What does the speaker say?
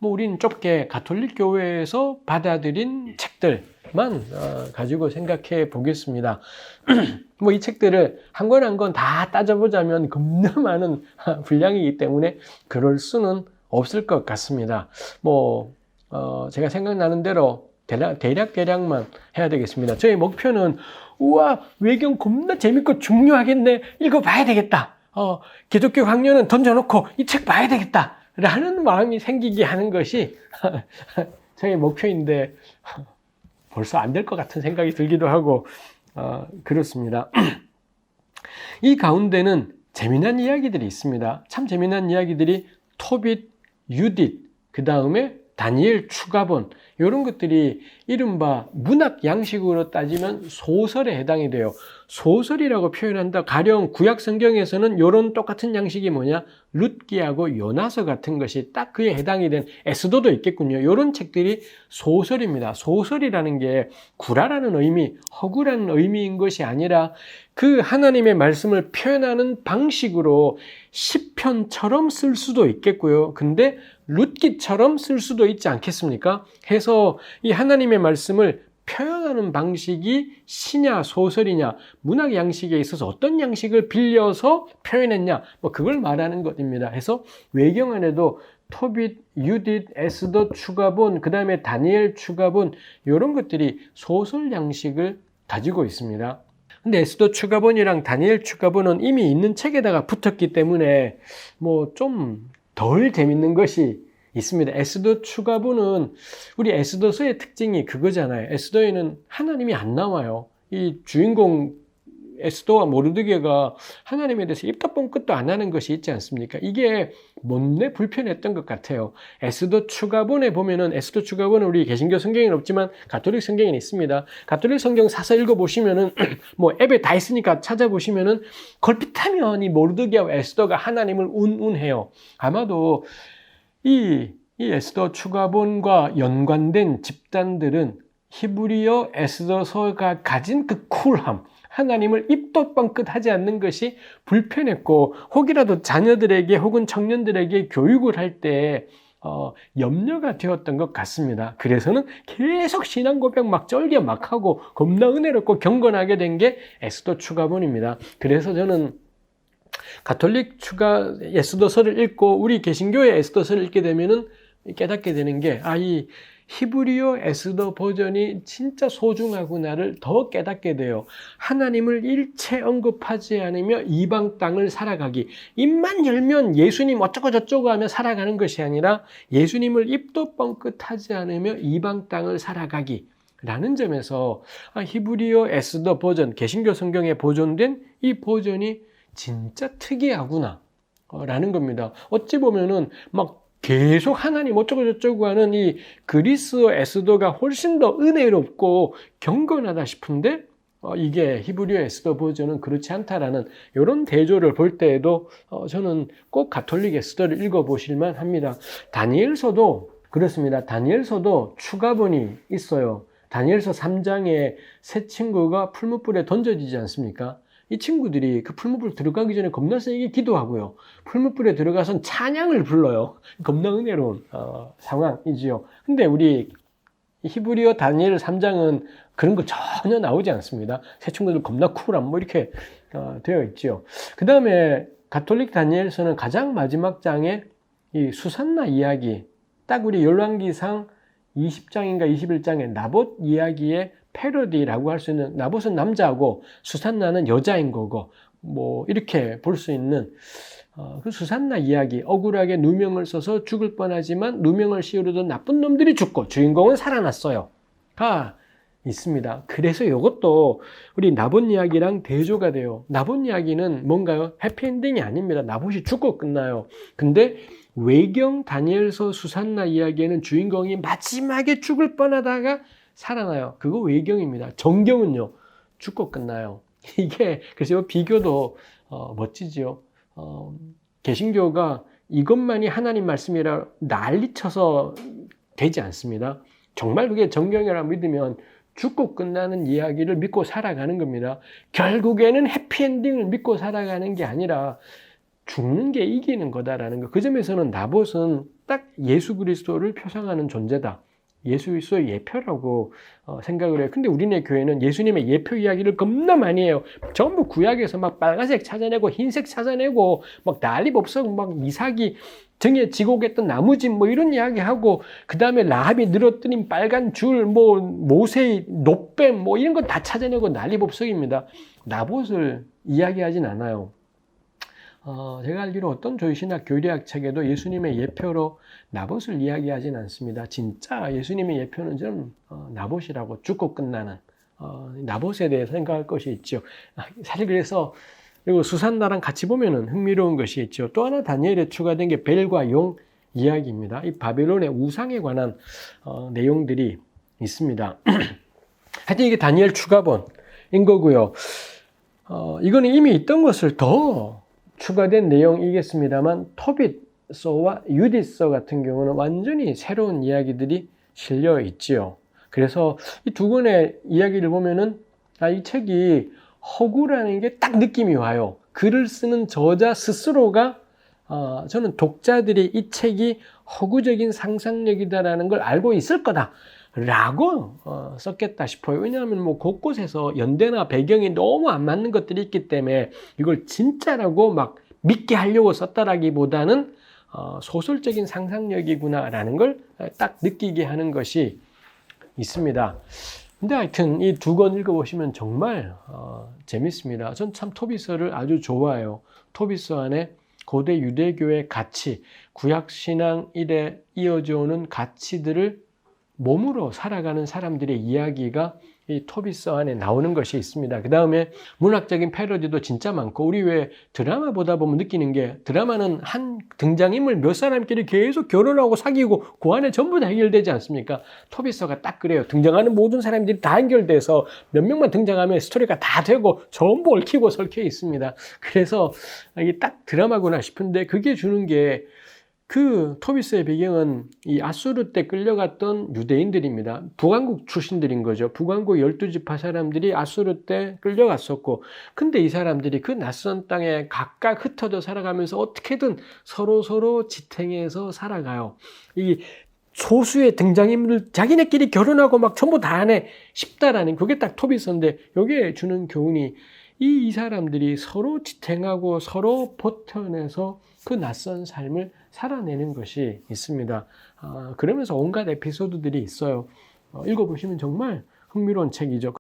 뭐 우리는 좁게 가톨릭 교회에서 받아들인 책들만 가지고 생각해 보겠습니다. 뭐 이 책들을 한 권 한 권 다 따져보자면 겁나 많은 분량이기 때문에 그럴 수는 없을 것 같습니다. 뭐 제가 생각나는 대로 대략만 해야 되겠습니다. 저희 목표는 우와 외경 겁나 재밌고 중요하겠네, 읽어봐야 되겠다. 기독교 강연은 던져놓고 이 책 봐야 되겠다 라는 마음이 생기게 하는 것이 저희 목표인데 벌써 안 될 것 같은 생각이 들기도 하고 그렇습니다. 이 가운데는 재미난 이야기들이 있습니다. 참 재미난 이야기들이 토빗, 유딧, 그 다음에 다니엘 추가본, 이런 것들이 이른바 문학 양식으로 따지면 소설에 해당이 돼요. 소설이라고 표현한다. 가령 구약 성경에서는 이런 똑같은 양식이 뭐냐? 룻기하고 요나서 같은 것이 딱 그에 해당이 된 에스더도 있겠군요. 이런 책들이 소설입니다. 소설이라는 게 구라라는 의미, 허구라는 의미인 것이 아니라 그 하나님의 말씀을 표현하는 방식으로 시편처럼 쓸 수도 있겠고요. 근데 룻기처럼 쓸 수도 있지 않겠습니까? 해서 이 하나님의 말씀을 표현하는 방식이 시냐 소설이냐, 문학 양식에 있어서 어떤 양식을 빌려서 표현했냐, 뭐 그걸 말하는 것입니다. 해서 외경 안에도 토빗, 유딧, 에스더 추가본, 그 다음에 다니엘 추가본, 이런 것들이 소설 양식을 가지고 있습니다. 근데 에스더 추가본이랑 다니엘 추가본은 이미 있는 책에다가 붙었기 때문에 뭐 좀 덜 재밌는 것이 있습니다. 에스더 추가본은 우리 에스더서의 특징이 그거잖아요. 에스더에는 하나님이 안 나와요. 이 주인공 에스더와 모르드게가 하나님에 대해서 입도 뻥끗도 안 하는 것이 있지 않습니까? 이게 못내 불편했던 것 같아요. 에스더 추가본에 보면은, 에스더 추가본은 우리 개신교 성경에는 없지만 가톨릭 성경에는 있습니다. 가톨릭 성경 사서 읽어보시면은 뭐 앱에 다 있으니까 찾아보시면은 걸핏하면 이 모르드게와 에스더가 하나님을 운운해요. 아마도 이 에스더 추가본과 연관된 집단들은 히브리어 에스더서가 가진 그 쿨함, 하나님을 입도 뻥끗하지 않는 것이 불편했고, 혹이라도 자녀들에게 혹은 청년들에게 교육을 할 때 염려가 되었던 것 같습니다. 그래서는 계속 신앙 고백 막 쩔게 막 하고 겁나 은혜롭고 경건하게 된 게 에스더 추가본입니다. 그래서 저는 가톨릭 에스더서를 읽고 우리 개신교의 에스더서를 읽게 되면은 깨닫게 되는 게, 이 히브리어 에스더 버전이 진짜 소중하구나를 더 깨닫게 돼요. 하나님을 일체 언급하지 않으며 이방 땅을 살아가기. 입만 열면 예수님 어쩌고 저쩌고 하며 살아가는 것이 아니라 예수님을 입도 뻥끗하지 않으며 이방 땅을 살아가기. 라는 점에서 히브리어 에스더 버전, 개신교 성경에 보존된 이 버전이 진짜 특이하구나 라는 겁니다. 어찌 보면은 막 계속 하나님 어쩌고 저쩌고 하는 이 그리스어 에스더가 훨씬 더 은혜롭고 경건하다 싶은데 이게 히브리어 에스더 버전은 그렇지 않다라는 이런 대조를 볼 때에도 저는 꼭 가톨릭 에스더를 읽어보실만 합니다. 다니엘서도 그렇습니다. 다니엘서도 추가본이 있어요. 다니엘서 3장에 세 친구가 풀무불에 던져지지 않습니까? 이 친구들이 그 풀무불 들어가기 전에 겁나 세게 기도하고요. 풀무불에 들어가선 찬양을 불러요. 겁나 은혜로운 상황이지요. 근데 우리 히브리어 다니엘 3장은 그런 거 전혀 나오지 않습니다. 새 친구들 겁나 쿨함 뭐 이렇게 되어 있지요. 그 다음에 가톨릭 다니엘서는 가장 마지막 장에 이 수산나 이야기, 딱 우리 열왕기상 20장인가 21장에 나봇 이야기의 패러디라고 할 수 있는, 나봇은 남자고 수산나는 여자인 거고 뭐 이렇게 볼 수 있는 그 수산나 이야기, 억울하게 누명을 써서 죽을 뻔하지만 누명을 씌우려던 나쁜 놈들이 죽고 주인공은 살아났어요 가 있습니다. 그래서 이것도 우리 나봇 이야기랑 대조가 돼요. 나봇 이야기는 뭔가요? 해피엔딩이 아닙니다. 나봇이 죽고 끝나요. 근데 외경 다니엘서 수산나 이야기에는 주인공이 마지막에 죽을 뻔하다가 살아나요. 그거 외경입니다. 정경은요, 죽고 끝나요. 이게, 그래서 비교도 멋지지요. 개신교가 이것만이 하나님 말씀이라 난리쳐서 되지 않습니다. 정말 그게 정경이라 믿으면 죽고 끝나는 이야기를 믿고 살아가는 겁니다. 결국에는 해피엔딩을 믿고 살아가는 게 아니라 죽는 게 이기는 거다라는 거. 그 점에서는 나봇은 딱 예수 그리스도를 표상하는 존재다. 예수 그리스도의 예표라고 생각을 해요. 근데 우리네 교회는 예수님의 예표 이야기를 겁나 많이 해요. 전부 구약에서 막 빨간색 찾아내고 흰색 찾아내고 막 난리 법석 막 이삭이 등에 지고 오겠던 나무집 뭐 이런 이야기하고 그 다음에 라합이 늘어뜨린 빨간 줄 뭐 모세의 놋뱀 뭐 이런 거 다 찾아내고 난리 법석입니다. 나봇을 이야기하진 않아요. 제가 알기로 어떤 조이신학 교리학 책에도 예수님의 예표로 나봇을 이야기하진 않습니다. 진짜 예수님의 예표는 좀 나봇이라고 죽고 끝나는 나봇에 대해서 생각할 것이 있죠. 사실 그래서 그리고 수산나랑 같이 보면은 흥미로운 것이 있죠. 또 하나 다니엘에 추가된 게 벨과 용 이야기입니다. 이 바벨론의 우상에 관한 내용들이 있습니다. 하여튼 이게 다니엘 추가본인 거고요. 이거는 이미 있던 것을 더 추가된 내용이겠습니다만 토빗서와 유디서 같은 경우는 완전히 새로운 이야기들이 실려 있지요. 그래서 이 두 권의 이야기를 보면은 이 책이 허구라는 게 딱 느낌이 와요. 글을 쓰는 저자 스스로가 저는 독자들이 이 책이 허구적인 상상력이다라는 걸 알고 있을 거다라고 썼겠다 싶어요. 왜냐하면 뭐 곳곳에서 연대나 배경이 너무 안 맞는 것들이 있기 때문에 이걸 진짜라고 막 믿게 하려고 썼다라기보다는 소설적인 상상력이구나라는 걸 딱 느끼게 하는 것이 있습니다. 근데 하여튼 이 두 권 읽어보시면 정말 재밌습니다. 전 참 토비서를 아주 좋아해요. 토비서 안에 고대 유대교의 가치, 구약신앙 이래 이어져 오는 가치들을 몸으로 살아가는 사람들의 이야기가 이 토비서 안에 나오는 것이 있습니다. 그 다음에 문학적인 패러디도 진짜 많고 우리 왜 드라마 보다 보면 느끼는 게 드라마는 한 등장인물 몇 사람끼리 계속 결혼하고 사귀고 그 안에 전부 다 해결되지 않습니까? 토비서가 딱 그래요. 등장하는 모든 사람들이 다 연결돼서 몇 명만 등장하면 스토리가 다 되고 전부 얽히고 설켜 있습니다. 그래서 이게 딱 드라마구나 싶은데 그게 주는 게 그 토비스의 배경은 이 아수르 때 끌려갔던 유대인들입니다. 북왕국 출신들인 거죠. 북왕국 12지파 사람들이 아수르 때 끌려갔었고 근데 이 사람들이 그 낯선 땅에 각각 흩어져 살아가면서 어떻게든 서로 지탱해서 살아가요. 이 소수의 등장인물 자기네끼리 결혼하고 막 전부 다 하네 싶다라는 그게 딱 토비스인데 여기에 주는 교훈이 이 사람들이 서로 지탱하고 서로 버텨내서 그 낯선 삶을 살아내는 것이 있습니다. 그러면서 온갖 에피소드들이 있어요. 읽어보시면 정말 흥미로운 책이죠.